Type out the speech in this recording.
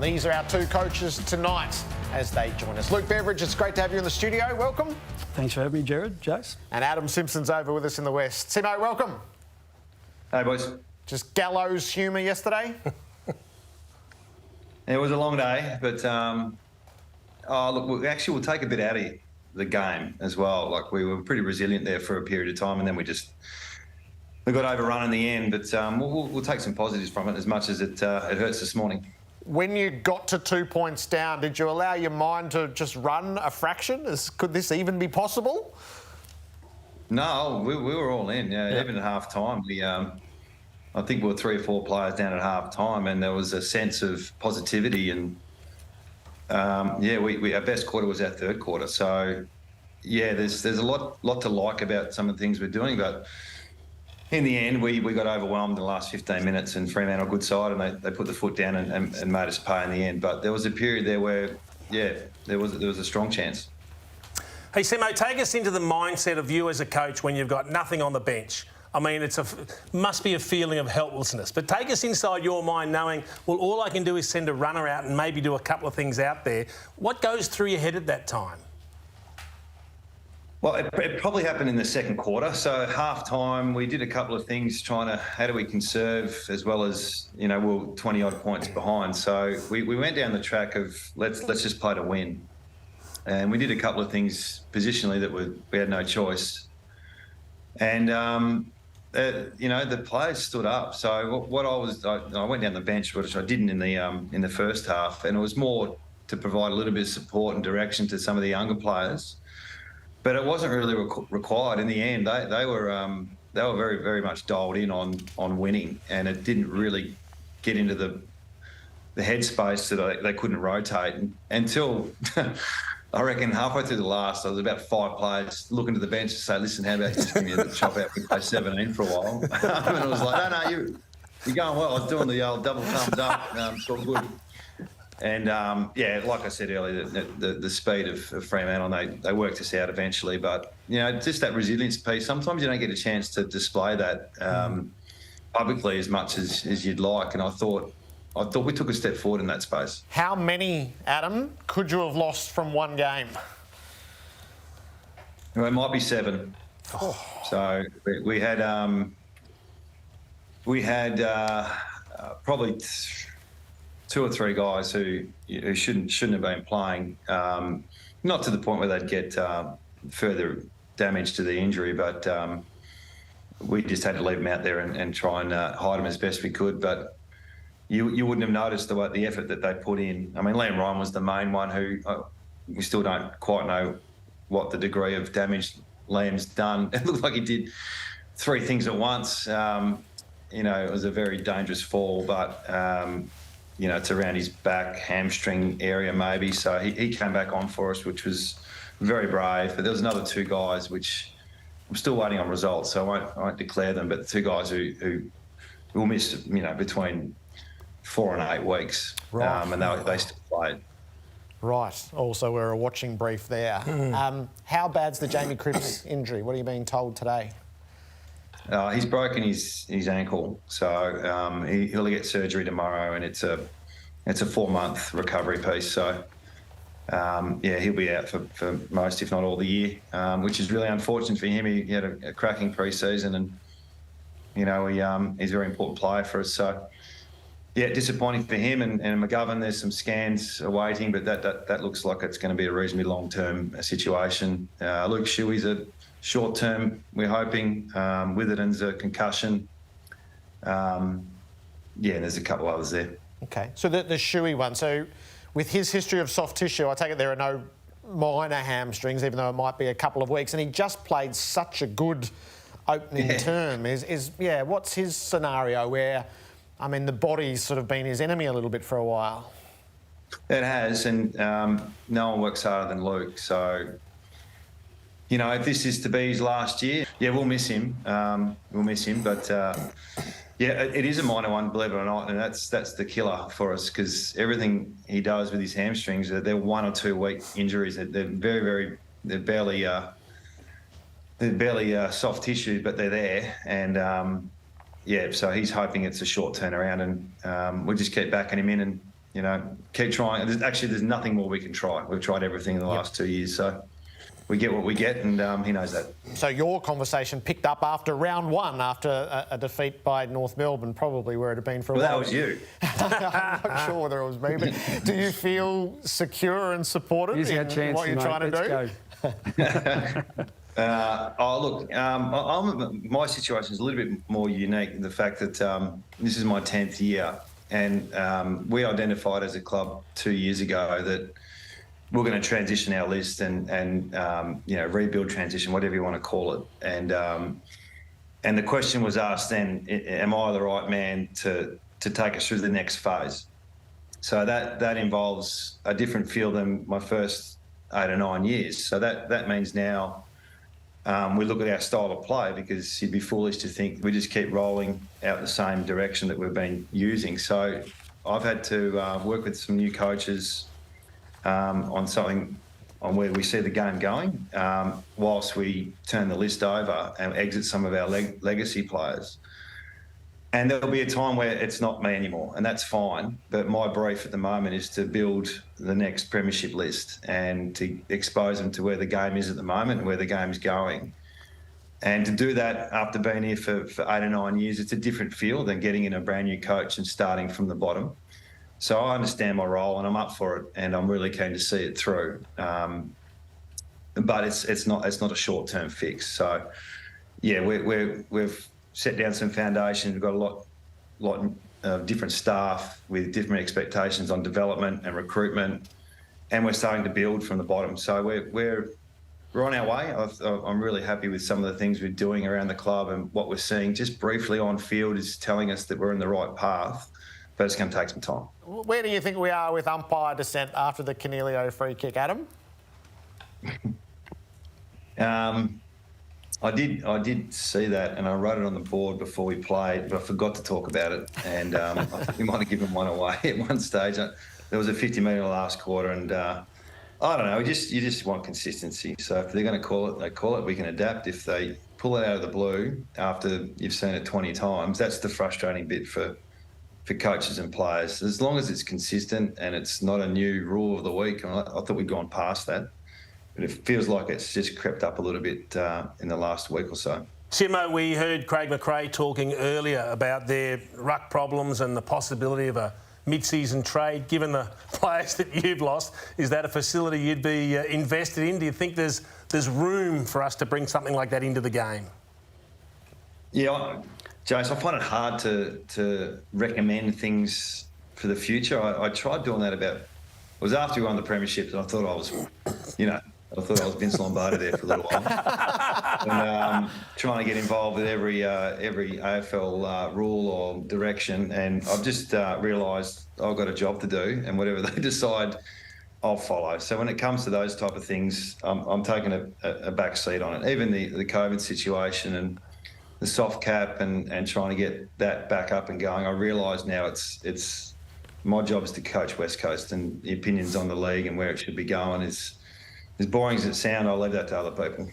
These are our two coaches tonight as they join us. Luke Beveridge, it's great to have you in the studio. Welcome. Thanks for having me, Jared. Jace. And Adam Simpson's over with us in the West. Simo, welcome. Hey, boys. Just gallows humour yesterday? It was a long day, but look, we'll take a bit out of the game as well. Like, we were pretty resilient there for a period of time, and then we got overrun in the end. But we'll take some positives from it, as much as it hurts this morning. When you got to 2 points down, did you allow your mind to just run a fraction? Could this even be possible? No, we were all in. Yeah. Even at half time, I think we were 3 or 4 players down at half time, and there was a sense of positivity. And our best quarter was our third quarter. So yeah, there's a lot to like about some of the things we're doing, but in the end, we got overwhelmed in the last 15 minutes, and Fremantle a good side, and they put the foot down and made us pay in the end. But there was a period there where, there was a strong chance. Hey, Simo, take us into the mindset of you as a coach when you've got nothing on the bench. I mean, must be a feeling of helplessness. But take us inside your mind knowing, well, all I can do is send a runner out and maybe do a couple of things out there. What goes through your head at that time? Well, it probably happened in the second quarter. So half-time, we did a couple of things how do we conserve, as well as, we're 20-odd points behind. So we went down the track of let's just play to win. And we did a couple of things positionally that we had no choice. And, the players stood up. So I went down the bench, which I didn't in the first half, and it was more to provide a little bit of support and direction to some of the younger players. But it wasn't really required in the end. They were very, very much dialed in on winning, and it didn't really get into the headspace that they couldn't rotate until I reckon halfway through the last. There was about 5 players looking to the bench to say, "Listen, how about you just give me a chop out? We play 17 for a while." And it was like, "No, you're going well." I was doing the old double thumbs up. It's all good. And, like I said earlier, the speed of Fremantle, they worked us out eventually. But, just that resilience piece, sometimes you don't get a chance to display that publicly as much as you'd like. And I thought we took a step forward in that space. How many, Adam, could you have lost from one game? Well, it might be 7. Oh. So we had probably 2 or 3 guys who shouldn't have been playing, not to the point where they'd get further damage to the injury, but we just had to leave them out there and try and hide them as best we could. But you wouldn't have noticed the effort that they put in. I mean, Liam Ryan was the main one who we still don't quite know what the degree of damage Liam's done. It looked like he did 3 things at once. It was a very dangerous fall, but it's around his back, hamstring area maybe. So he came back on for us, which was very brave. But there was another 2 guys, which I'm still waiting on results, so I won't declare them. But 2 guys who will miss, between 4 and 8 weeks. Right. And they still played. Right. Also, we're a watching brief there. How bad's the Jamie Cripps injury? What are you being told today? He's broken his ankle, so he'll get surgery tomorrow, and it's a 4-month recovery piece. So he'll be out for most, if not all, the year, which is really unfortunate for him. He had a cracking pre-season, and he's a very important player for us. So disappointing for him and McGovern. There's some scans awaiting, but that looks like it's going to be a reasonably long-term situation. Luke Shuey's a short-term, we're hoping. Witherden's a concussion. And there's a couple others there. Okay, so the Shuey one. So with his history of soft tissue, I take it there are no minor hamstrings, even though it might be a couple of weeks. And he just played such a good opening term. What's his scenario where, the body's sort of been his enemy a little bit for a while? It has, and no one works harder than Luke. So, if this is to be his last year, we'll miss him. But it is a minor one, believe it or not, and that's the killer for us, because everything he does with his hamstrings, they're 1 or 2 week injuries. They're very, very, they're barely soft tissue, but they're there, and so he's hoping it's a short turnaround, and we'll just keep backing him in keep trying. There's nothing more we can try. We've tried everything in the last 2 years, so we get what we get, and he knows that. So your conversation picked up after round one, after a defeat by North Melbourne, probably where it had been for a while. Well, that was you. I'm not sure whether it was me, but do you feel secure and supported in what you're trying to do? My situation is a little bit more unique in the fact that this is my 10th year, and we identified as a club 2 years ago that we're going to transition our list and rebuild, transition, whatever you want to call it. And the question was asked then, am I the right man to take us through the next phase? So that involves a different field than my first 8 or 9 years. So that means now we look at our style of play, because you'd be foolish to think we just keep rolling out the same direction that we've been using. So I've had to work with some new coaches on where we see the game going, whilst we turn the list over and exit some of our legacy players. And there'll be a time where it's not me anymore, and that's fine. But my brief at the moment is to build the next premiership list and to expose them to where the game is at the moment and where the game's going. And to do that after being here for 8 or 9 years, it's a different feel than getting in a brand new coach and starting from the bottom. So I understand my role and I'm up for it, and I'm really keen to see it through. But it's not a short-term fix. So yeah, we've set down some foundations. We've got a lot of different staff with different expectations on development and recruitment, and we're starting to build from the bottom. So we're on our way. I'm really happy with some of the things we're doing around the club, and what we're seeing just briefly on field is telling us that we're in the right path. But it's going to take some time. Where do you think we are with umpire dissent after the Canelio free kick, Adam? I did see that, and I wrote it on the board before we played, but I forgot to talk about it. And I think we might have given one away at one stage. There was a 50-metre last quarter, and I don't know. You just want consistency. So if they're going to call it, they call it. We can adapt. If they pull it out of the blue after you've seen it 20 times, that's the frustrating bit for coaches and players. As long as it's consistent and it's not a new rule of the week, I thought we'd gone past that. But it feels like it's just crept up a little bit in the last week or so. Simo, we heard Craig McRae talking earlier about their ruck problems and the possibility of a mid-season trade. Given the players that you've lost, is that a facility you'd be invested in? Do you think there's room for us to bring something like that into the game? Yeah, James, I find it hard to recommend things for the future. I tried doing that it was after we won the premiership, and I thought I was Vince Lombardi there for a little while. And trying to get involved with every AFL rule or direction, and I've just realised I've got a job to do, and whatever they decide, I'll follow. So when it comes to those type of things, I'm taking a back seat on it. Even the COVID situation and the soft cap and trying to get that back up and going, I realise now it's my job is to coach West Coast, and the opinions on the league and where it should be going is as boring as it sounds. I'll leave that to other people.